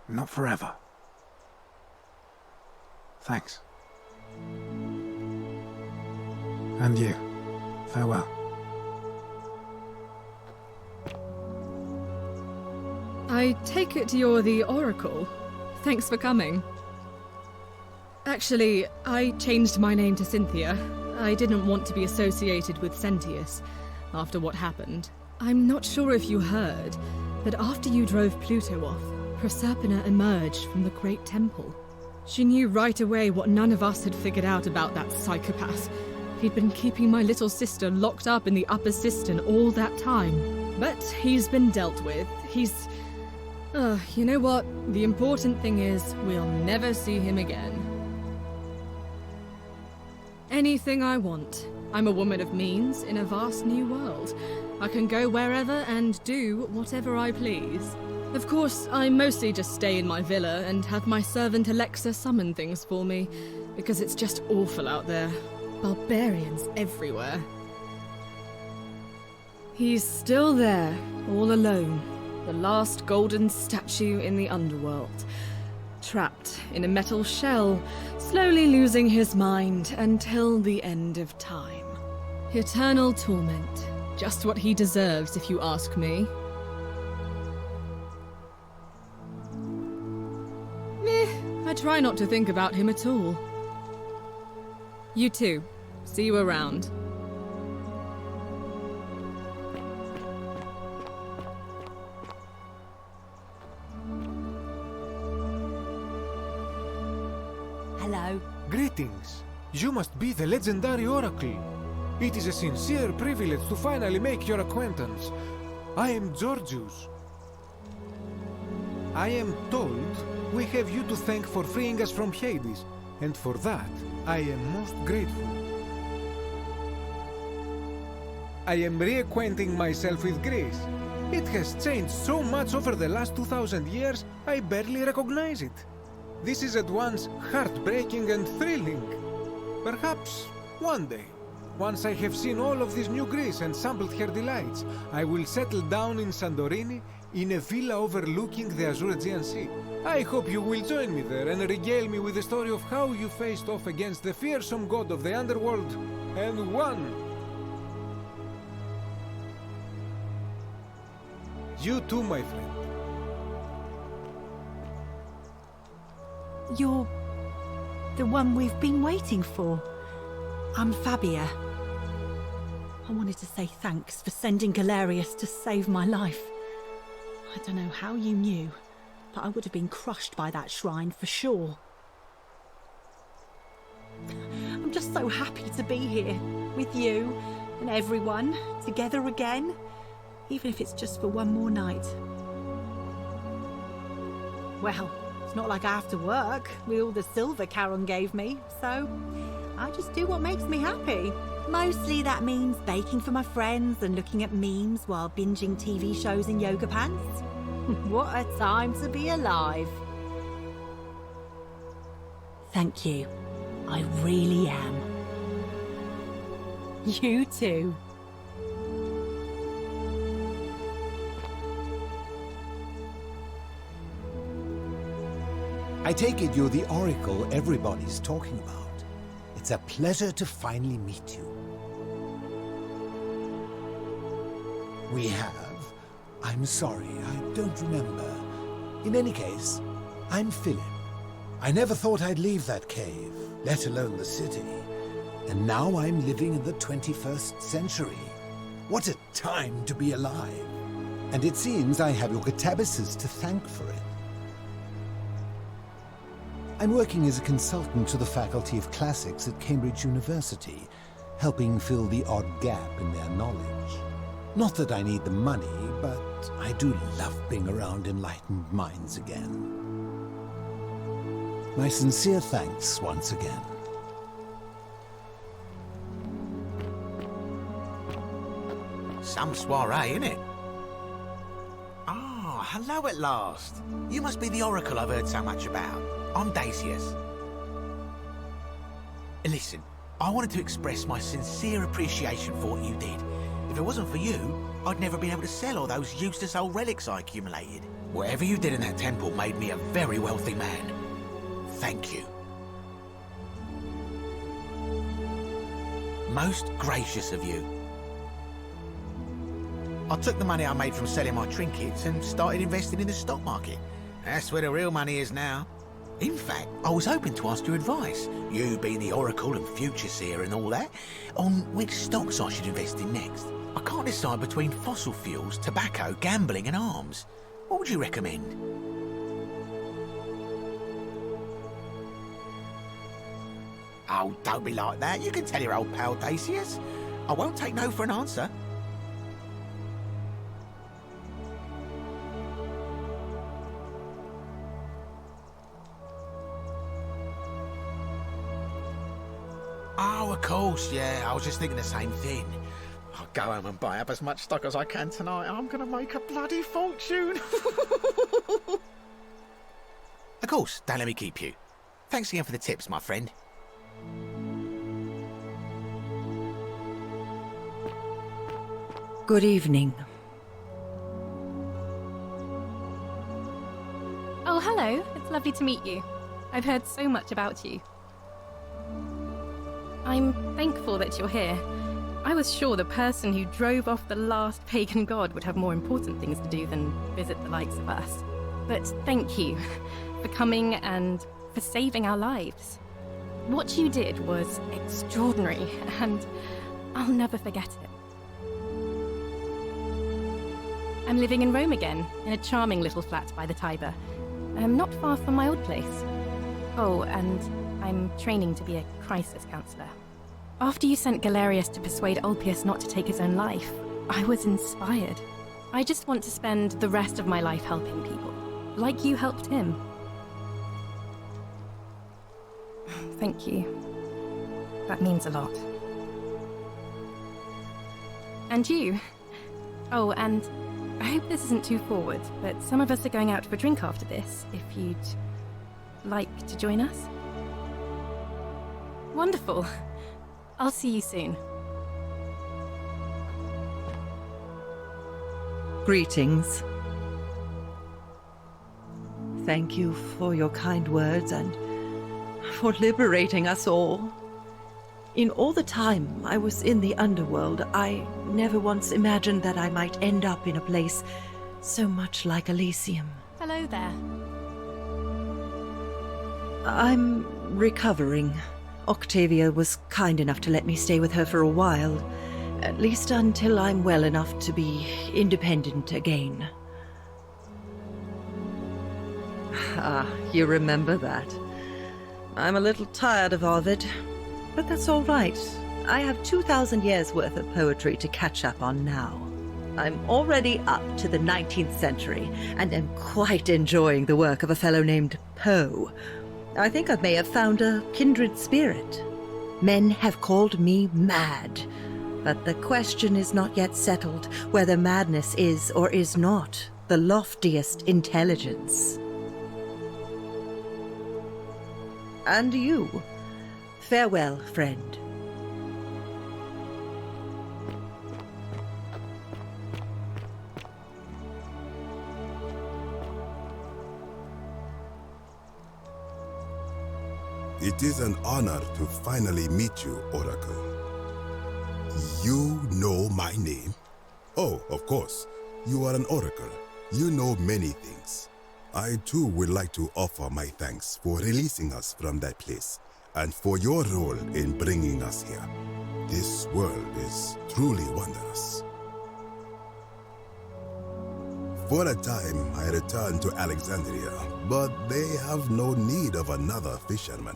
not forever. Thanks. And you, farewell. I take it you're the Oracle. Thanks for coming. Actually, I changed my name to Cynthia. I didn't want to be associated with Sentius after what happened. I'm not sure if you heard, but after you drove Pluto off, Proserpina emerged from the Great Temple. She knew right away what none of us had figured out about that psychopath. He'd been keeping my little sister locked up in the upper cistern all that time. But he's been dealt with. He's... you know what? The important thing is, we'll never see him again. Anything I want. I'm a woman of means in a vast new world. I can go wherever and do whatever I please. Of course, I mostly just stay in my villa and have my servant Alexa summon things for me, because it's just awful out there. Barbarians everywhere. He's still there, all alone. The last golden statue in the underworld. Trapped in a metal shell, slowly losing his mind until the end of time. Eternal torment. Just what he deserves, if you ask me. I try not to think about him at all. You too. See you around. Hello. Greetings. You must be the legendary Oracle. It is a sincere privilege to finally make your acquaintance. I am Georgius. I am told we have you to thank for freeing us from Hades, and for that, I am most grateful. I am reacquainting myself with Greece. It has changed so much over the last 2,000 years, I barely recognize it. This is at once heartbreaking and thrilling. Perhaps one day, once I have seen all of this new Greece and sampled her delights, I will settle down in Santorini in a villa overlooking the azure Aegean Sea. I hope you will join me there and regale me with the story of how you faced off against the fearsome god of the underworld and won. You too, my friend. You're the one we've been waiting for. I'm Fabia. I wanted to say thanks for sending Galerius to save my life. I don't know how you knew, but I would have been crushed by that shrine for sure. I'm just so happy to be here, with you and everyone, together again, even if it's just for one more night. Well, it's not like I have to work with all the silver Charon gave me, so I just do what makes me happy. Mostly that means baking for my friends and looking at memes while binging TV shows in yoga pants. What a time to be alive. Thank you. I really am. You too. I take it you're the oracle everybody's talking about. It's a pleasure to finally meet you. We have? I'm sorry, I don't remember. In any case, I'm Philip. I never thought I'd leave that cave, let alone the city. And now I'm living in the 21st century. What a time to be alive. And it seems I have your catabasis to thank for it. I'm working as a consultant to the Faculty of Classics at Cambridge University, helping fill the odd gap in their knowledge. Not that I need the money, but I do love being around enlightened minds again. My sincere thanks once again. Some soiree, innit? Ah, hello at last. You must be the oracle I've heard so much about. I'm Dacius. Listen, I wanted to express my sincere appreciation for what you did. If it wasn't for you, I'd never been able to sell all those useless old relics I accumulated. Whatever you did in that temple made me a very wealthy man. Thank you. Most gracious of you. I took the money I made from selling my trinkets and started investing in the stock market. That's where the real money is now. In fact, I was hoping to ask your advice, you being the oracle and future seer and all that, on which stocks I should invest in next. I can't decide between fossil fuels, tobacco, gambling and arms. What would you recommend? Oh, don't be like that. You can tell your old pal Dacius. I won't take no for an answer. Oh, of course, yeah. I was just thinking the same thing. I'll go home and buy up as much stock as I can tonight. I'm going to make a bloody fortune. Of course, don't let me keep you. Thanks again for the tips, my friend. Good evening. Oh, hello. It's lovely to meet you. I've heard so much about you. I'm thankful that you're here. I was sure the person who drove off the last pagan god would have more important things to do than visit the likes of us. But thank you for coming and for saving our lives. What you did was extraordinary, and I'll never forget it. I'm living in Rome again, in a charming little flat by the Tiber. Not far from my old place. Oh, and I'm training to be a crisis counselor. After you sent Galerius to persuade Ulpius not to take his own life, I was inspired. I just want to spend the rest of my life helping people, like you helped him. Thank you. That means a lot. And you. Oh, and I hope this isn't too forward, but some of us are going out for a drink after this, if you'd like to join us. Wonderful. I'll see you soon. Greetings. Thank you for your kind words and for liberating us all. In all the time I was in the underworld, I never once imagined that I might end up in a place so much like Elysium. Hello there. I'm recovering. Octavia was kind enough to let me stay with her for a while, at least until I'm well enough to be independent again. Ah, you remember that. I'm a little tired of Ovid, but that's all right. I have 2,000 years worth of poetry to catch up on now. I'm already up to the 19th century, and am quite enjoying the work of a fellow named Poe. I think I may have found a kindred spirit. Men have called me mad, but the question is not yet settled whether madness is or is not the loftiest intelligence. And you, farewell, friend. It is an honor to finally meet you, Oracle. You know my name? Oh, of course. You are an Oracle. You know many things. I too would like to offer my thanks for releasing us from that place, and for your role in bringing us here. This world is truly wondrous. For a time, I returned to Alexandria, but they have no need of another fisherman,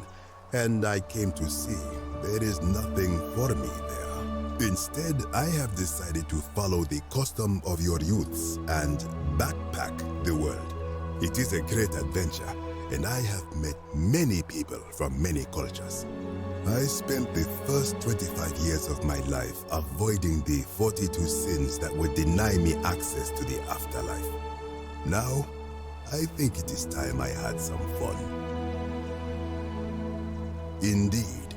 and I came to see there is nothing for me there. Instead, I have decided to follow the custom of your youths and backpack the world. It is a great adventure, and I have met many people from many cultures. I spent the first 25 years of my life avoiding the 42 sins that would deny me access to the afterlife. Now, I think it is time I had some fun. Indeed.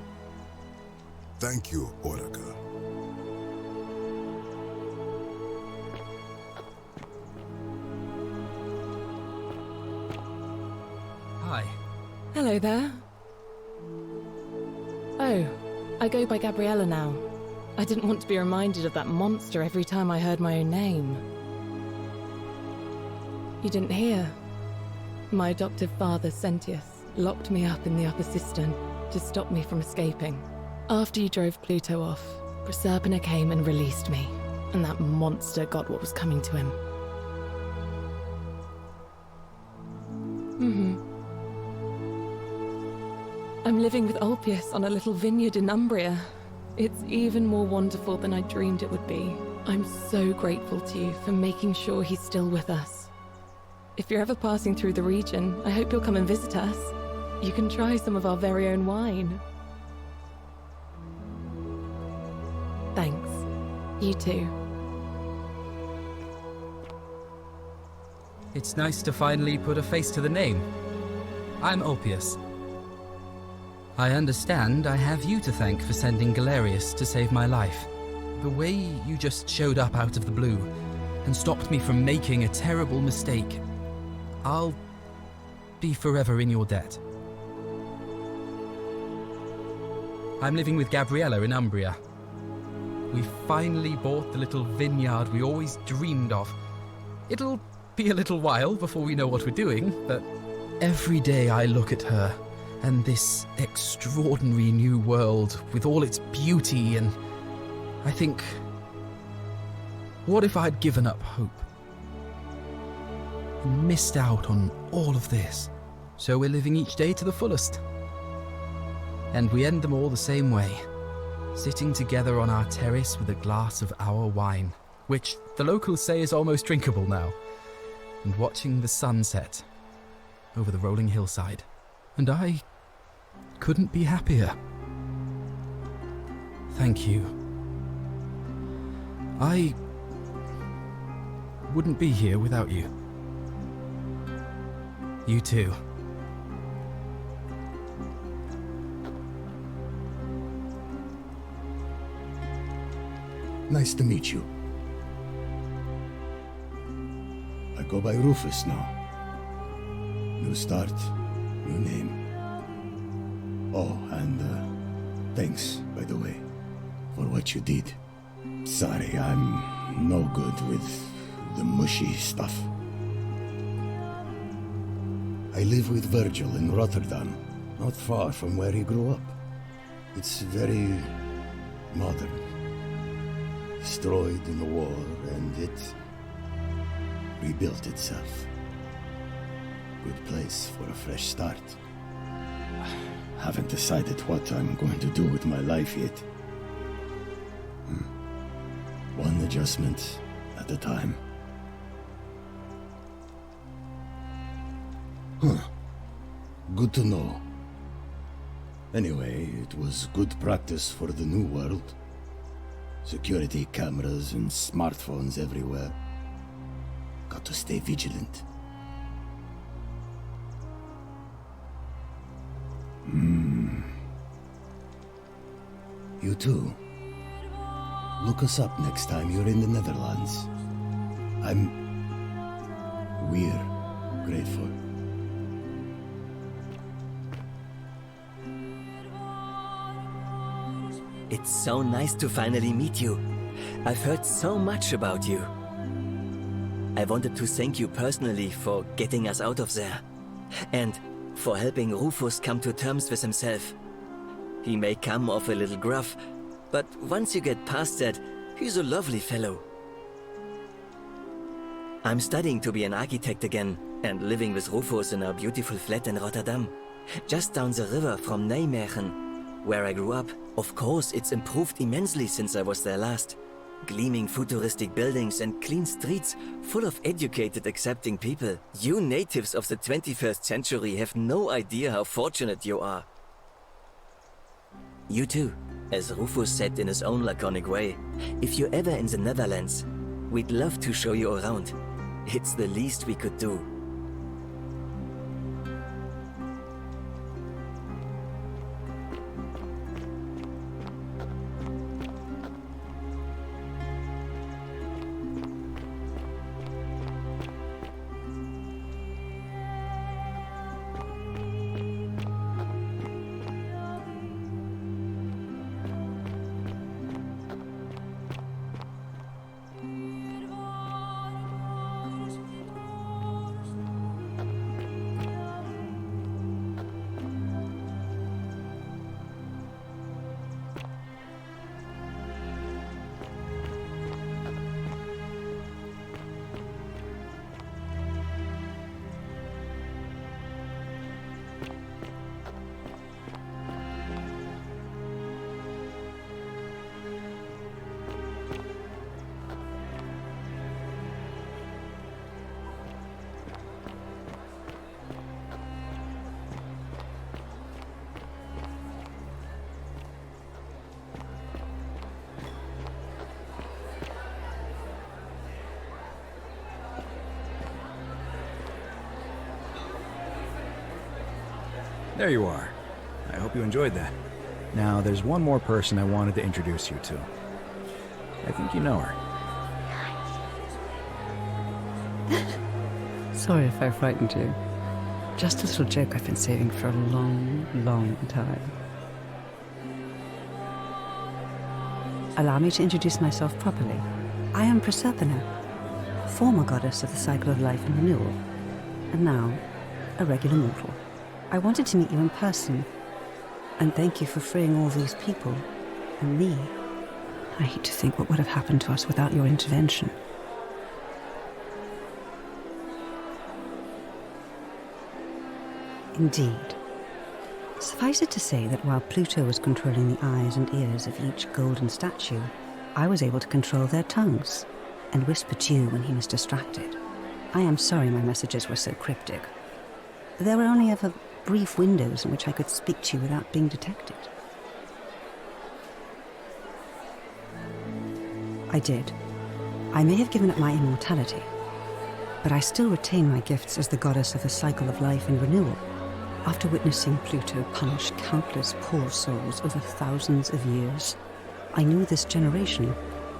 Thank you, Oracle. Hi. Hello there. Oh, I go by Gabriella now. I didn't want to be reminded of that monster every time I heard my own name. You didn't hear? My adoptive father, Sentius, locked me up in the upper cistern to stop me from escaping. After you drove Pluto off, Proserpina came and released me, and that monster got what was coming to him. I'm living with Ulpius on a little vineyard in Umbria. It's even more wonderful than I dreamed it would be. I'm so grateful to you for making sure he's still with us. If you're ever passing through the region, I hope you'll come and visit us. You can try some of our very own wine. Thanks. You too. It's nice to finally put a face to the name. I'm Ulpius. I understand I have you to thank for sending Galerius to save my life. The way you just showed up out of the blue and stopped me from making a terrible mistake, I'll be forever in your debt. I'm living with Gabriella in Umbria. We finally bought the little vineyard we always dreamed of. It'll be a little while before we know what we're doing, but every day I look at her and this extraordinary new world with all its beauty, and I think, what if I'd given up hope? And missed out on all of this. So we're living each day to the fullest. And we end them all the same way. sitting together on our terrace with a glass of our wine, which the locals say is almost drinkable now, and watching the sunset over the rolling hillside. And I couldn't be happier. Thank you. I wouldn't be here without you. You too. Nice to meet you. I go by Rufus now. New start, new name. Oh, and thanks, by the way, for what you did. Sorry, I'm no good with the mushy stuff. I live with Virgil in Rotterdam, not far from where he grew up. It's very modern. Destroyed in the war, and it rebuilt itself. Good place for a fresh start. Haven't decided what I'm going to do with my life yet. One adjustment at a time. Good to know. Anyway, it was good practice for the new world. Security cameras and smartphones everywhere. Got to stay vigilant. You too. Look us up next time you're in the Netherlands. We're grateful. It's so nice to finally meet you. I've heard so much about you. I wanted to thank you personally for getting us out of there. And for helping Rufus come to terms with himself. He may come off a little gruff, but once you get past that, he's a lovely fellow. I'm studying to be an architect again, and living with Rufus in our beautiful flat in Rotterdam, just down the river from Nijmegen, where I grew up. Of course, it's improved immensely since I was there last. Gleaming futuristic buildings and clean streets full of educated, accepting people. You natives of the 21st century have no idea how fortunate you are. You too, as Rufus said in his own laconic way. If you're ever in the Netherlands, we'd love to show you around. It's the least we could do. There you are. I hope you enjoyed that. Now, there's one more person I wanted to introduce you to. I think you know her. Sorry if I frightened you. Just a little joke I've been saving for a long, long time. Allow me to introduce myself properly. I am Proserpina, former goddess of the cycle of life and renewal, and now a regular mortal. I wanted to meet you in person, and thank you for freeing all these people, and me. I hate to think what would have happened to us without your intervention. Indeed. Suffice it to say that while Pluto was controlling the eyes and ears of each golden statue, I was able to control their tongues and whisper to you when he was distracted. I am sorry my messages were so cryptic. There were only ever brief windows in which I could speak to you without being detected. I did. I may have given up my immortality, but I still retain my gifts as the goddess of the cycle of life and renewal. After witnessing Pluto punish countless poor souls over thousands of years, I knew this generation,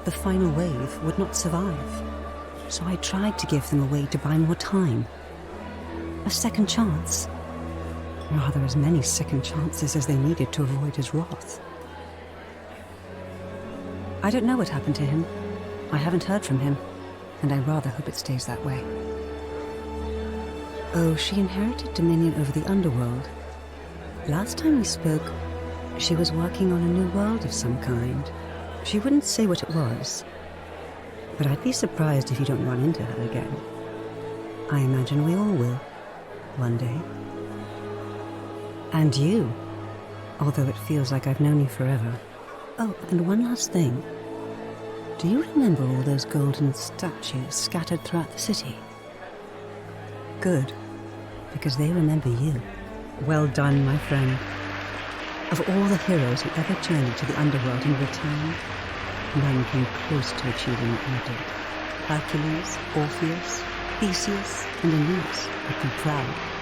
the final wave, would not survive. So I tried to give them a way to buy more time. A second chance. Rather, as many second chances as they needed to avoid his wrath. I don't know what happened to him. I haven't heard from him, and I rather hope it stays that way. Oh, she inherited dominion over the underworld. Last time we spoke, she was working on a new world of some kind. She wouldn't say what it was, but I'd be surprised if you don't run into her again. I imagine we all will, one day. And you, although it feels like I've known you forever. Oh, and one last thing. Do you remember all those golden statues scattered throughout the city? Good, because they remember you. Well done, my friend. Of all the heroes who ever journeyed to the underworld and returned, none came close to achieving what you did. Hercules, Orpheus, Theseus, and Aeneas would be proud.